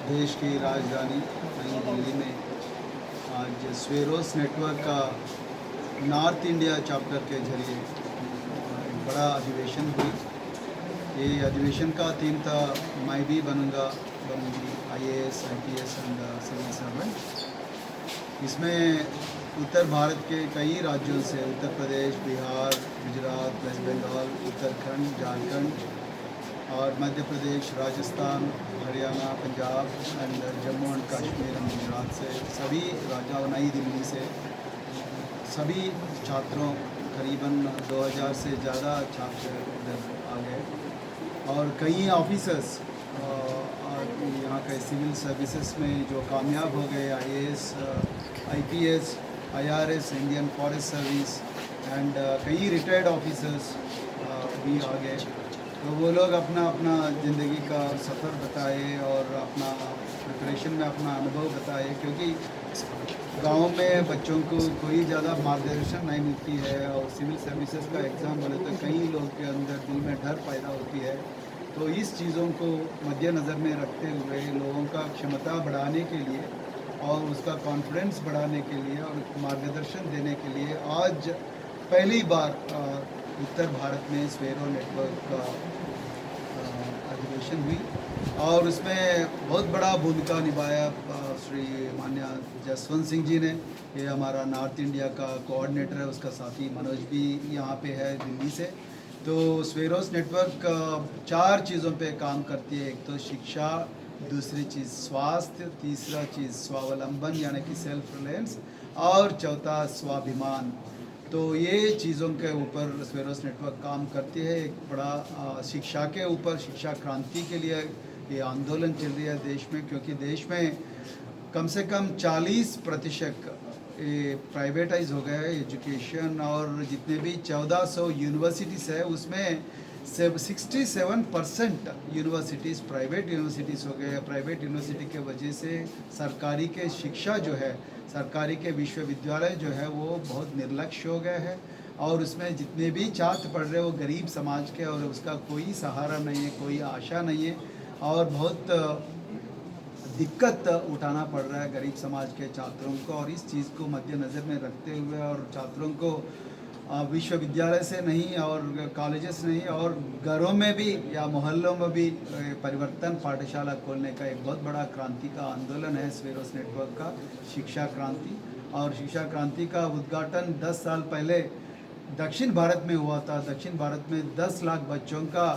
देश की राजधानी नई दिल्ली में आज स्वेरोस नेटवर्क का नॉर्थ इंडिया चैप्टर के जरिए एक बड़ा अधिवेशन हुई। ये अधिवेशन का थीम था मैं भी बनूंगी IAS IPS and civil servant. इसमें उत्तर भारत के कई राज्यों से उत्तर प्रदेश, बिहार, गुजरात, वेस्ट बंगाल, उत्तराखंड, झारखंड और Madhya Pradesh, Rajasthan, Haryana, Punjab and Jammu and Kashmir and Gujarat से सभी राज्यों और नई दिल्ली से सभी छात्रों करीबन 2000 से ज़्यादा छात्र इधर आ गए और कई ऑफिसर्स यहाँ के सिविल सर्विसेज में जो कामयाब हो गए, IAS, IPS, IRS, Indian forest service and कई रिटायर्ड ऑफिसर्स भी आ गए। तो वो लोग अपना अपना ज़िंदगी का सफ़र बताए और अपना प्रिपरेशन में अपना अनुभव बताए, क्योंकि गांव में बच्चों को कोई ज़्यादा मार्गदर्शन नहीं मिलती है और सिविल सर्विसेज का एग्ज़ाम बोले तो कई लोग के अंदर दिल में डर पैदा होती है। तो इस चीज़ों को मद्देनज़र में रखते हुए लोगों का क्षमता बढ़ाने के लिए और उसका कॉन्फिडेंस बढ़ाने के लिए और मार्गदर्शन देने के लिए आज पहली बार उत्तर भारत में स्वेरो नेटवर्क का अधिवेशन हुई और उसमें बहुत बड़ा भूमिका निभाया श्री मान्य जसवंत सिंह जी ने। ये हमारा नॉर्थ इंडिया का कोऑर्डिनेटर है, उसका साथी मनोज भी यहाँ पे है दिल्ली से। तो स्वेरोस नेटवर्क 4 चीज़ों पे काम करती है। एक तो शिक्षा, दूसरी चीज़ स्वास्थ्य, तीसरा चीज़ स्वावलंबन यानी कि सेल्फ रिलायंस और चौथा स्वाभिमान। तो ये चीज़ों के ऊपर स्वेरोस नेटवर्क काम करती है। एक बड़ा शिक्षा के ऊपर शिक्षा क्रांति के लिए ये आंदोलन चल रही है देश में, क्योंकि देश में कम से कम 40% प्राइवेटाइज हो गया है एजुकेशन और जितने भी 1400 यूनिवर्सिटीज़ है उसमें 67% यूनिवर्सिटीज़ प्राइवेट यूनिवर्सिटीज़ हो गए। प्राइवेट यूनिवर्सिटी के वजह से सरकारी के शिक्षा जो है, सरकारी के विश्वविद्यालय जो है वो बहुत निर्लक्ष्य हो गए हैं और उसमें जितने भी छात्र पढ़ रहे हैं वो गरीब समाज के और उसका कोई सहारा नहीं है, कोई आशा नहीं है और बहुत दिक्कत उठाना पड़ रहा है गरीब समाज के छात्रों को। और इस चीज़ को मद्देनज़र में रखते हुए और छात्रों को विश्वविद्यालय से नहीं और कॉलेजेस नहीं और घरों में भी या मोहल्लों में भी परिवर्तन पाठशाला खोलने का एक बहुत बड़ा क्रांति का आंदोलन है स्वेरोस नेटवर्क का शिक्षा क्रांति। और शिक्षा क्रांति का उद्घाटन 10 साल पहले दक्षिण भारत में हुआ था। दक्षिण भारत में 10 लाख बच्चों का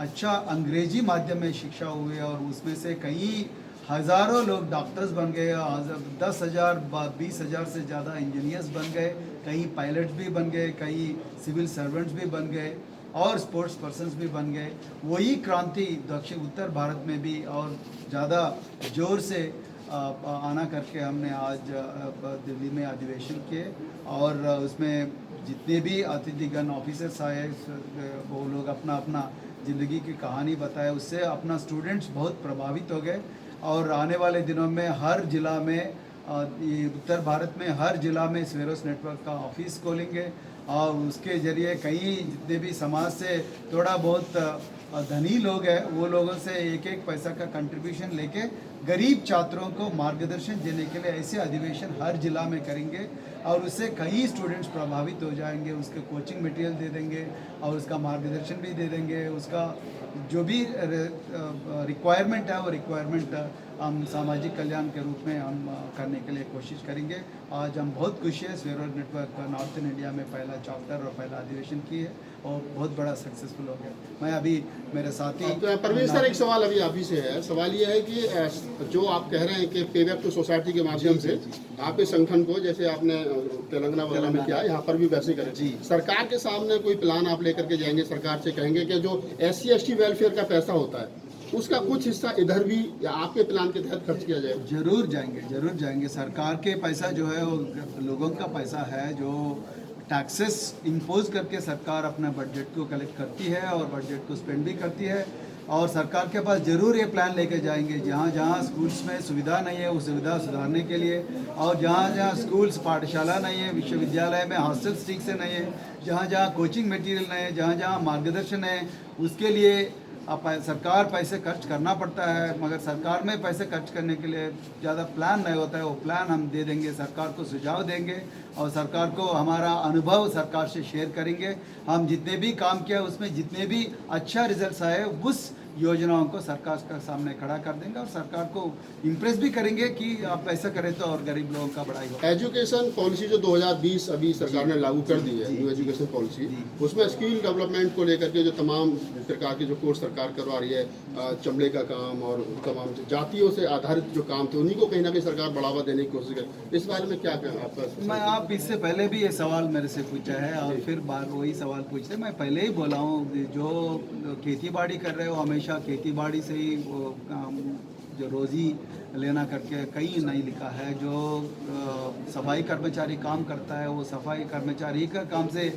अच्छा अंग्रेजी माध्यम में शिक्षा हुई और उसमें से कई हज़ारों लोग डॉक्टर्स बन गए, 10,000 20,000 से ज़्यादा इंजीनियर्स बन गए, कई पायलट्स भी बन गए, कई सिविल सर्वेंट्स भी बन गए और स्पोर्ट्स पर्सन्स भी बन गए। वही क्रांति दक्षिण उत्तर भारत में भी और ज़्यादा जोर से आना करके हमने आज दिल्ली में अधिवेशन किए और उसमें जितने भी अतिथिगण ऑफिसर्स आए वो लोग अपना अपना ज़िंदगी की कहानी बताए, उससे अपना स्टूडेंट्स बहुत प्रभावित हो गए। और आने वाले दिनों में हर जिला में ये उत्तर भारत में हर जिला में स्वेरोस नेटवर्क का ऑफिस खोलेंगे और उसके ज़रिए कई जितने भी समाज से थोड़ा बहुत धनी लोग हैं वो लोगों से एक एक पैसा का कंट्रीब्यूशन लेके गरीब छात्रों को मार्गदर्शन देने के लिए ऐसे अधिवेशन हर जिला में करेंगे और उससे कई स्टूडेंट्स प्रभावित हो जाएंगे। उसके कोचिंग मटेरियल दे देंगे और उसका मार्गदर्शन भी दे देंगे। उसका जो भी रिक्वायरमेंट है वो रिक्वायरमेंट हम सामाजिक कल्याण के रूप में हम करने के लिए कोशिश करेंगे। आज हम बहुत खुशी है स्वेरोस नेटवर्क नॉर्थ इंडिया में पहला चैप्टर और पहला अधिवेशन की है और बहुत बड़ा सक्सेसफुल हो गया। मैं अभी मेरे साथी तो परवेश सर, एक सवाल अभी आप ही से है। सवाल ये है कि जो आप कह रहे हैं कि पे बैक टू सोसाइटी के माध्यम से आपके संगठन को, जैसे आपने तेलंगाना वगैरह में किया, यहाँ पर भी वैसे करें जी। सरकार के सामने कोई प्लान आप लेकर के जाएंगे, सरकार से कहेंगे कि जो SC/ST वेलफेयर का पैसा होता है उसका कुछ हिस्सा इधर भी या आपके प्लान के तहत खर्च किया जाएगा? जरूर जाएंगे, जरूर जाएंगे। सरकार के पैसा जो है वो लोगों का पैसा है, जो टैक्सेस इम्पोज करके सरकार अपना बजट को कलेक्ट करती है और बजट को स्पेंड भी करती है। और सरकार के पास ज़रूर ये प्लान लेके जाएंगे जहाँ जहाँ स्कूल्स में सुविधा नहीं है, वो सुविधा सुधारने के लिए, और जहाँ जहाँ स्कूल्स पाठशाला नहीं है, विश्वविद्यालय में हॉस्टल्स ठीक से नहीं है, जहाँ जहाँ कोचिंग मटेरियल नहीं है, जहाँ जहाँ मार्गदर्शन है, उसके लिए सरकार पैसे खर्च करना पड़ता है, मगर सरकार में पैसे खर्च करने के लिए ज़्यादा प्लान नहीं होता है। वो प्लान हम दे देंगे, सरकार को सुझाव देंगे और सरकार को हमारा अनुभव सरकार से शेयर करेंगे। हम जितने भी काम किया उसमें जितने भी अच्छा रिजल्ट्स आए उस योजनाओं को सरकार के सामने खड़ा कर देंगे और सरकार को इम्प्रेस भी करेंगे कि आप ऐसा करें तो और गरीब लोगों का बड़ाई हो। एजुकेशन पॉलिसी जो 2020 अभी सरकार ने लागू कर दी है, न्यू एजुकेशन पॉलिसी, उसमें स्किल डेवलपमेंट को लेकर के जो तमाम प्रकार के जो कोर्स सरकार करवा रही है, चमड़े का काम और तमाम जातियों से आधारित जो काम थे उन्हीं को कहीं ना कहीं सरकार बढ़ावा देने की कोशिश करे, इस बारे में क्या कहना आपका? मैं आप इससे पहले भी ये सवाल मेरे से पूछा है और फिर बार वही सवाल पूछते। मैं पहले ही बोला हूँ, जो खेती बाड़ी कर रहे हो हमेशा खेती बाड़ी से ही वो जो रोज़ी लेना करके कहीं नहीं लिखा है। जो सफाई कर्मचारी काम करता है वो सफाई कर्मचारी का काम से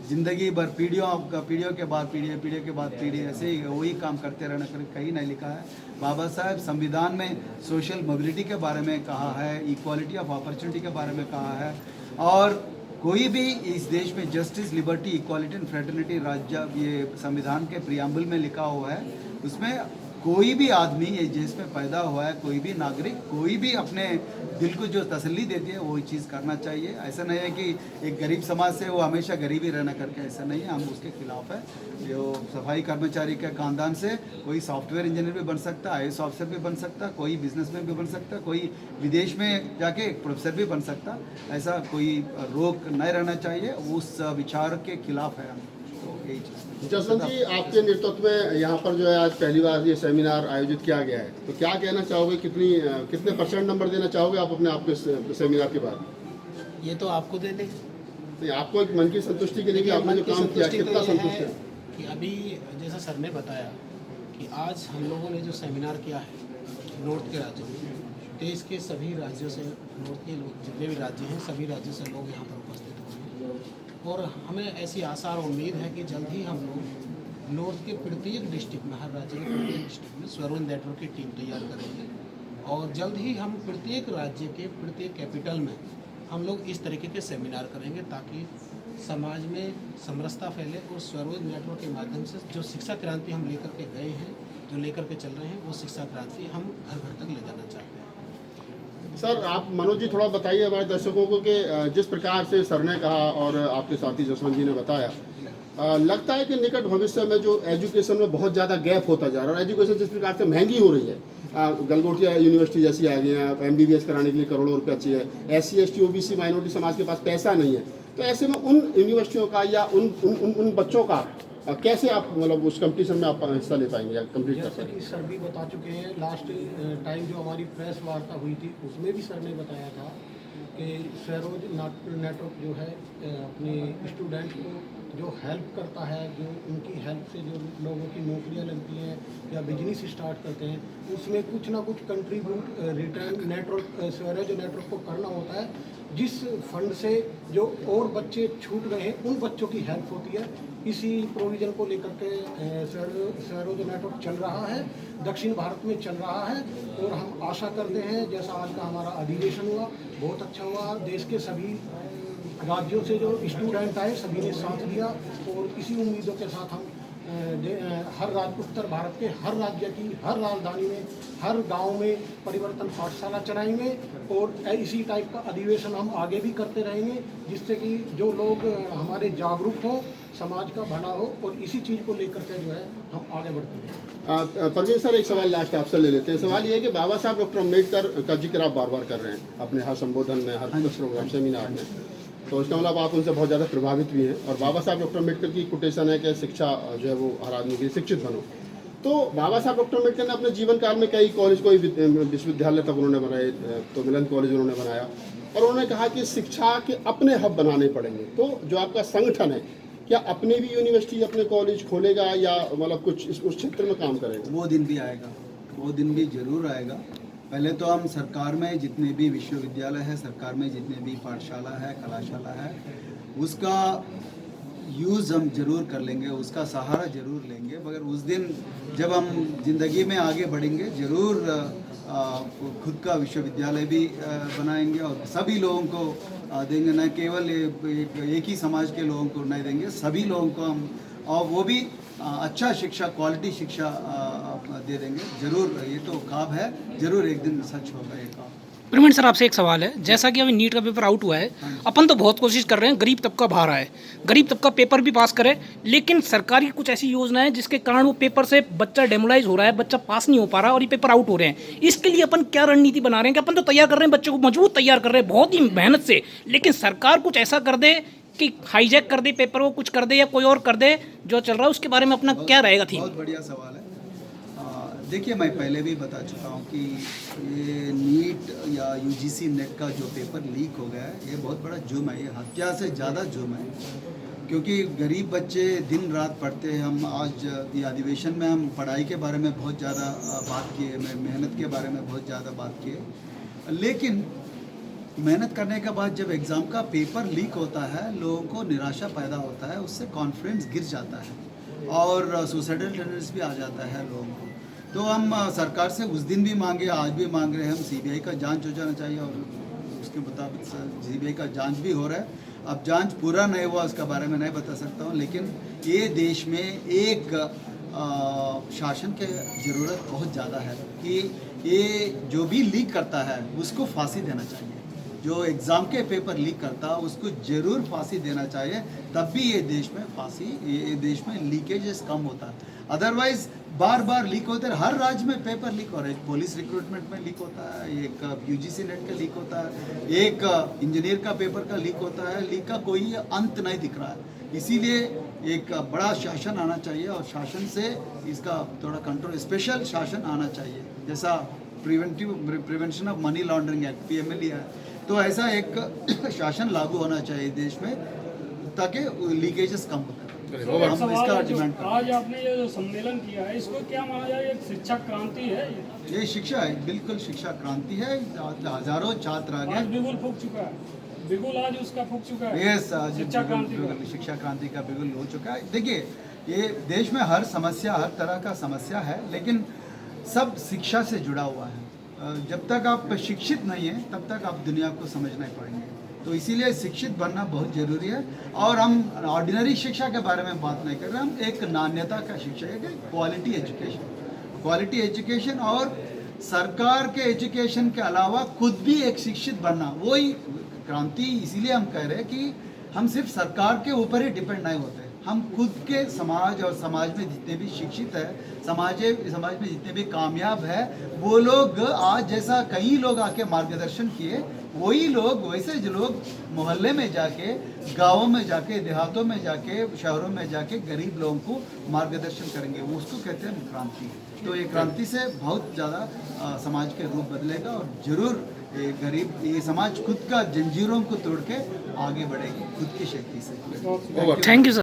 ज़िंदगी भर पीढ़ियों के बाद पीढ़ी ऐसे ही वही काम करते रहना कहीं नहीं लिखा है। बाबा साहब संविधान में सोशल मोबिलिटी के बारे में कहा है, इक्वालिटी ऑफ अपॉर्चुनिटी के बारे में कहा है और कोई भी इस देश में justice, liberty, equality and fraternity राज्य ये संविधान के प्रियम्बल में लिखा हुआ है। उसमें कोई भी आदमी ये देश में पैदा हुआ है, कोई भी नागरिक, कोई भी अपने दिल को जो तसल्ली देती है वो चीज़ करना चाहिए। ऐसा नहीं है कि एक गरीब समाज से वो हमेशा गरीबी रहना करके, ऐसा नहीं है, हम उसके खिलाफ है। जो सफाई कर्मचारी के खानदान से कोई सॉफ्टवेयर इंजीनियर भी बन सकता है, IAS ऑफिसर भी बन सकता, कोई बिजनेसमैन भी बन सकता, कोई विदेश में जाके एक प्रोफेसर भी बन सकता। ऐसा कोई रोक नहीं रहना चाहिए, उस विचार के खिलाफ है हम। तो यही चीज़। जसवंत जी, आपके नेतृत्व में यहाँ पर जो है आज पहली बार ये सेमिनार आयोजित किया गया है, तो क्या कहना चाहोगे, कितने % नंबर देना चाहोगे आप अपने आपके सेमिनार के बाद? ये तो आपको दे दें। नहीं, आपको एक मन की संतुष्टि के लिए कि आपने जो काम किया कितना संतुष्ट है? कि अभी जैसा सर ने बताया कि आज हम लोगों ने जो सेमिनार किया है नॉर्थ के राज्यों में, देश के सभी राज्यों से, नॉर्थ के जितने भी राज्य हैं सभी राज्यों से लोग यहाँ पर उपस्थित हुए हैं और हमें ऐसी आशा और उम्मीद है कि जल्द ही हम लोग नॉर्थ के प्रत्येक डिस्ट्रिक्ट में, हर राज्य के प्रत्येक डिस्ट्रिक्ट में स्वरोज नेटवर्क की टीम तैयार करेंगे और जल्द ही हम प्रत्येक राज्य के प्रत्येक कैपिटल में हम लोग इस तरीके के सेमिनार करेंगे ताकि समाज में समरसता फैले और स्वरोज नेटवर्क के माध्यम से जो शिक्षा क्रांति हम लेकर के गए हैं, जो लेकर के चल रहे हैं, वो शिक्षा क्रांति हम घर घर तक ले जाना चाहते हैं। सर, आप मनोज जी थोड़ा बताइए हमारे दर्शकों को कि जिस प्रकार से सर ने कहा और आपके साथी जसवंत जी ने बताया, लगता है कि निकट भविष्य में जो एजुकेशन में बहुत ज़्यादा गैप होता जा रहा है और एजुकेशन जिस प्रकार से महंगी हो रही है, गलगोटिया यूनिवर्सिटी जैसी आ गई है, MBBS कराने के लिए करोड़ों रुपया चाहिए, SC ST OBC माइनॉरिटी समाज के पास पैसा नहीं है, तो ऐसे में उन यूनिवर्सिटियों का या उन बच्चों का कैसे आप मतलब उस कंपटीशन में आप हिस्सा ले पाएंगे या कंप्लीट कर जैसे पाएंगे? कि सर भी बता चुके हैं, लास्ट टाइम जो हमारी प्रेस वार्ता हुई थी उसमें भी सर ने बताया था कि स्वरोज नेटवर्क जो है अपने स्टूडेंट को जो हेल्प करता है, जो उनकी हेल्प से जो लोगों की नौकरियां लगती हैं या बिजनेस स्टार्ट करते हैं, उसमें कुछ ना कुछ कंट्रीब्यूट रिटर्न नेटवर्क स्वरोज नेटवर्क को करना होता है, जिस फंड से जो और बच्चे छूट गए हैं उन बच्चों की हेल्प होती है। इसी प्रोविज़न को लेकर के स्वरोज नेटवर्क चल रहा है, दक्षिण भारत में चल रहा है और हम आशा करते हैं जैसा आज का हमारा अधिवेशन हुआ बहुत अच्छा हुआ, देश के सभी राज्यों से जो स्टूडेंट आए सभी ने साथ लिया और इसी उम्मीदों के साथ हम हर राज्य, उत्तर भारत के हर राज्य की हर राजधानी में, हर गांव में परिवर्तन पाठशाला चलाएंगे और इसी टाइप का अधिवेशन हम आगे भी करते रहेंगे, जिससे कि जो लोग हमारे जागरूक हों, समाज का भला हो और इसी चीज़ को लेकर के जो है हम आगे बढ़ते हैं। परवीन सर, एक सवाल लास्ट आपसे ले लेते हैं। सवाल ये है कि बाबा साहब डॉक्टर अम्बेडकर का जिक्र आप बार बार कर रहे हैं अपने हर संबोधन में, हर प्रोग्राम सेमिनार में, तो इसका मतलब आप उनसे बहुत ज़्यादा प्रभावित भी हैं और बाबा साहब डॉक्टर अम्बेडकर की कोटेशन है कि शिक्षा जो है वो हर आदमी के लिए शिक्षित बनो। तो बाबा साहब डॉक्टर अम्बेडकर ने अपने जीवन काल में कई कॉलेज, कोई विश्वविद्यालय तक उन्होंने बनाए, तो मिलन कॉलेज उन्होंने बनाया और उन्होंने कहा कि शिक्षा के अपने हब बनाने पड़ेंगे। तो जो आपका संगठन है, क्या अपनी भी यूनिवर्सिटी, अपने कॉलेज खोलेगा या मतलब कुछ उस क्षेत्र में काम करेगा? वो दिन भी आएगा, वो दिन भी जरूर आएगा। पहले तो हम सरकार में जितने भी विश्वविद्यालय है, सरकार में जितने भी पाठशाला है, कलाशाला है, उसका यूज़ हम जरूर कर लेंगे, उसका सहारा जरूर लेंगे। मगर उस दिन जब हम जिंदगी में आगे बढ़ेंगे जरूर खुद का विश्वविद्यालय भी बनाएंगे और सभी लोगों को देंगे, न केवल एक ही समाज के लोगों को नहीं देंगे, सभी लोगों को हम, और वो भी अच्छा शिक्षा, क्वालिटी शिक्षा दे देंगे। ज़रूर, ये तो ख्वाब है, ज़रूर एक दिन सच होगा ये ख्वाब। प्रवीण सर, आपसे एक सवाल है। जैसा कि अभी नीट का पेपर आउट हुआ है, अपन तो बहुत कोशिश कर रहे हैं गरीब तबका बाहर आए, गरीब तबका पेपर भी पास करे, लेकिन सरकारी कुछ ऐसी योजना है जिसके कारण वो पेपर से बच्चा डेमोलाइज हो रहा है, बच्चा पास नहीं हो पा रहा और ये पेपर आउट हो रहे हैं। इसके लिए अपन क्या रणनीति बना रहे हैं कि अपन तो तैयार कर रहे हैं, बच्चों को मजबूत तैयार कर रहे हैं बहुत ही मेहनत से, लेकिन सरकार कुछ ऐसा कर दे कि हाईजैक कर दे पेपर को, कुछ कर दे या कोई और कर दे जो चल रहा है, उसके बारे में अपना क्या रहेगा थी? बहुत बढ़िया सवाल है। देखिए, मैं पहले भी बता चुका हूँ कि ये नीट या यूजीसी नेट का जो पेपर लीक हो गया है, ये बहुत बड़ा जुर्म है, ये हत्या से ज़्यादा जुर्म है। क्योंकि गरीब बच्चे दिन रात पढ़ते हैं। हम आज ये अधिवेशन में हम पढ़ाई के बारे में बहुत ज़्यादा बात किए, मेहनत के बारे में बहुत ज़्यादा बात किए, लेकिन मेहनत करने के बाद जब एग्ज़ाम का पेपर लीक होता है, लोगों को निराशा पैदा होता है, उससे कॉन्फिडेंस गिर जाता है और सुसाइडल टेंडेंसी भी आ जाता है लोगों को। तो हम सरकार से उस दिन भी मांगे, आज भी मांग रहे हैं, हम सीबीआई का जांच हो जाना चाहिए और उसके मुताबिक सीबीआई का जांच भी हो रहा है। अब जांच पूरा नहीं हुआ, उसके बारे में नहीं बता सकता हूँ, लेकिन ये देश में एक शासन की ज़रूरत बहुत ज़्यादा है कि ये जो भी लीक करता है उसको फांसी देना चाहिए। जो एग्ज़ाम के पेपर लीक करता है उसको ज़रूर फांसी देना चाहिए, तब भी ये देश में लीकेजेस कम होता है। अदरवाइज़ बार बार लीक होते हैं, हर राज्य में पेपर लीक हो रहे हैं। पुलिस रिक्रूटमेंट में लीक होता है, एक यूजीसी नेट का लीक होता है, एक इंजीनियर का पेपर का लीक होता है। लीक का कोई अंत नहीं दिख रहा है। इसीलिए एक बड़ा शासन आना चाहिए और शासन से इसका थोड़ा कंट्रोल, स्पेशल शासन आना चाहिए, जैसा prevention of money laundering act PMLE है, तो ऐसा एक शासन लागू होना चाहिए देश में ताकि लीकेजेस कम होता है। हम इसका डिमांड करते हैं। आज आपने ये जो सम्मेलन किया है, इसको क्या माना जाए, एक शिक्षा क्रांति है ये शिक्षा है, बिल्कुल शिक्षा क्रांति है। हजारों छात्र आ आज गए। बिगुल फूक चुका है, बिगुल आज उसका फूक चुका है। यस, शिक्षा क्रांति का। शिक्षा क्रांति का बिगुल हो चुका है। देखिए, ये देश में हर तरह का समस्या है, लेकिन सब शिक्षा से जुड़ा हुआ है। जब तक आप शिक्षित नहीं हैं तब तक आप दुनिया को समझ नहीं पाएंगे। तो इसीलिए शिक्षित बनना बहुत ज़रूरी है। और हम ऑर्डिनरी शिक्षा के बारे में बात नहीं कर रहे, हम एक नान्यता का शिक्षा है, क्वालिटी एजुकेशन और सरकार के एजुकेशन के अलावा खुद भी एक शिक्षित बनना, वही क्रांति। इसीलिए हम कह रहे हैं कि हम सिर्फ सरकार के ऊपर ही डिपेंड नहीं होते, हम खुद के समाज और समाज में जितने भी शिक्षित है, समाज में जितने भी कामयाब है, वो लोग आज जैसा कई लोग आके मार्गदर्शन किए, वही लोग, वैसे जो लोग मोहल्ले में जाके, गाँवों में जाके, देहातों में जाके, शहरों में जाके गरीब लोगों को मार्गदर्शन करेंगे, उसको कहते हैं क्रांति। तो ये क्रांति से बहुत ज़्यादा समाज के रूप बदलेगा और ज़रूर ये समाज खुद का जंजीरों को तोड़ के आगे बढ़ेगी खुद की शक्ति से। Thank you sir.